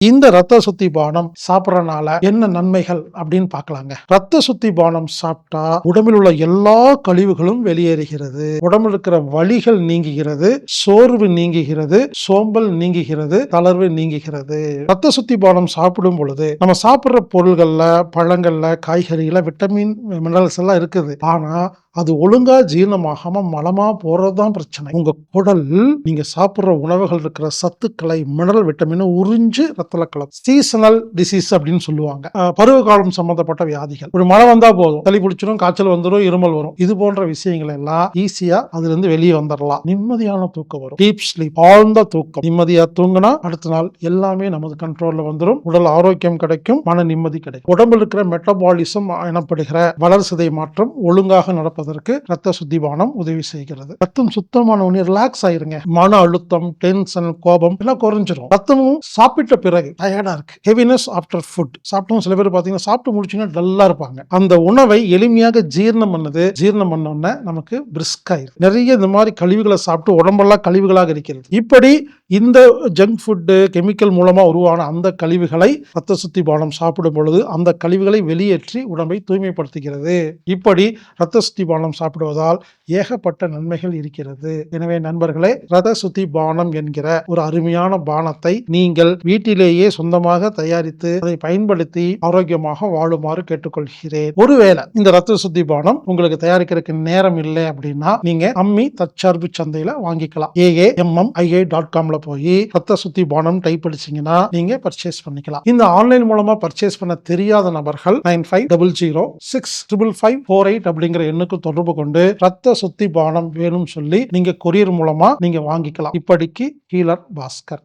இந்த ரத்த சுத்தி பானம் சாப்பிடறனால என்ன நன்மைகள் அப்படின்னு பார்க்கலாங்க. ரத்த சுத்தி பானம் சாப்பிட்டா உடம்பில் உள்ள எல்லா கழிவுகளும் வெளியேறுகிறது. உடம்பில் இருக்கிற வலிகள் நீங்குகிறது, சோர்வு நீங்குகிறது, சோம்பல் நீங்குகிறது, தளர்வு நீங்குகிறது. ரத்த சுத்தி பானம் சாப்பிடும் பொழுது நம்ம சாப்பிடுற பொருள்கள்ல, பழங்கள்ல, காய்கறிகள விட்டமின் மினரல்ஸ் எல்லாம் இருக்குது. ஆனா அது ஒழுங்கா ஜீரணமாகாம மலமா போறதுதான் பிரச்சனை. உங்க குடல் நீங்க சாப்பிடுற உணவுகள் இருக்கிற சத்துக்களை, மினரல் விட்டமின் உறிஞ்சு ரத்தல கலக்கும். சீசனல் டிசீஸ் அப்படின்னு சொல்லுவாங்க. பருவ காலம் சம்பந்தப்பட்ட வியாதிகள். ஒரு மழை வந்தா போதும், சளி பிடிச்சிடும், காய்ச்சல் வந்துடும், இருமல் வரும். இது போன்ற விஷயங்கள் எல்லாம் ஈஸியா அதுல இருந்து வெளியே வந்துடலாம். நிம்மதியான தூக்கம் வரும். டீப் ஸ்லீப், ஆழ்ந்த தூக்கம். நிம்மதியா தூங்கினா அடுத்த நாள் எல்லாமே நமது கண்ட்ரோல்ல வந்துடும். உடல் ஆரோக்கியம் கிடைக்கும், மன நிம்மதி கிடைக்கும். உடம்புல இருக்கிற மெட்டபாலிசம் எனப்படுகிற வளர்சிதை மாற்றம் ஒழுங்காக நடப்பதற்கு ரத்த சுத்திபானம் உதவி செய்கிறது. ரத்தம் சுத்தமான உடனே ரிலாக்ஸ் ஆயிருங்க. மன அழுத்தம், டென்ஷன், கோபம் எல்லாம் குறைஞ்சிரும். ரத்தமும் சாப்பிட்ட பிறகு டயர்டா இருக்கு, ஹெவினஸ் ஆஃப்டர் ஃபுட் சாப்பிட்டோம். சில பேர் பாத்தீங்கன்னா சாப்பிட்டு முடிச்சீங்கன்னா டல்லா இருப்பாங்க. அந்த உணவை எளிமையாக ஜீரணம் பண்ணது. ஜீரணம் பண்ண உடனே நமக்கு பிரிஸ்க் ஆயிருக்கு. நிறைய இந்த மாதிரி கழிவுகளை சாப்பிட்டு உடம்பெல்லாம் கழிவுகளாக இருக்கிறது. இப்படி இந்த ஜங்க் ஃபுட் கெமிக்கல் மூலமா உருவான அந்த கழிவுகளை ரத்த சுத்தி பானம் சாப்பிடும் பொழுது அந்த கழிவுகளை வெளியேற்றி உடம்பை தூய்மைப்படுத்துகிறது. இப்படி ரத்த சுத்தி பானம் சாப்பிடுவதால் ஏகப்பட்ட நன்மைகள் இருக்கிறது. எனவே நண்பர்களே, ரத்த சுத்தி பானம் என்கிற ஒரு அருமையான பானத்தை நீங்கள் வீட்டிலேயே சொந்தமாக தயாரித்து அதை பயன்படுத்தி ஆரோக்கியமாக வாழுமாறு கேட்டுக்கொள்கிறேன். ஒருவேளை இந்த ரத்த சுத்தி பானம் உங்களுக்கு தயாரிக்கிறதுக்கு நேரம் இல்லை அப்படின்னா நீங்க அம்மி தற்சார்பு சந்தையில வாங்கிக்கலாம். AAMMIA.comல போய் ரத்த சுத்தி பானம் டைப் அடிச்சீங்கன்னா நீங்க பர்ச்சேஸ் பண்ணிக்கலாம். இந்த ஆன்லைன் மூலமா பர்ச்சேஸ் பண்ண தெரியாத நபர்கள் 9500655548 அப்படிங்கிற எண்ணுக்கு தொடர்பு கொண்டு ரத்த சுத்தி பானம் வேணும் சொல்லி நீங்க கொரியர் மூலமா நீங்க வாங்கிக்கலாம். இப்படிக்கு ஹீலர் பாஸ்கர்.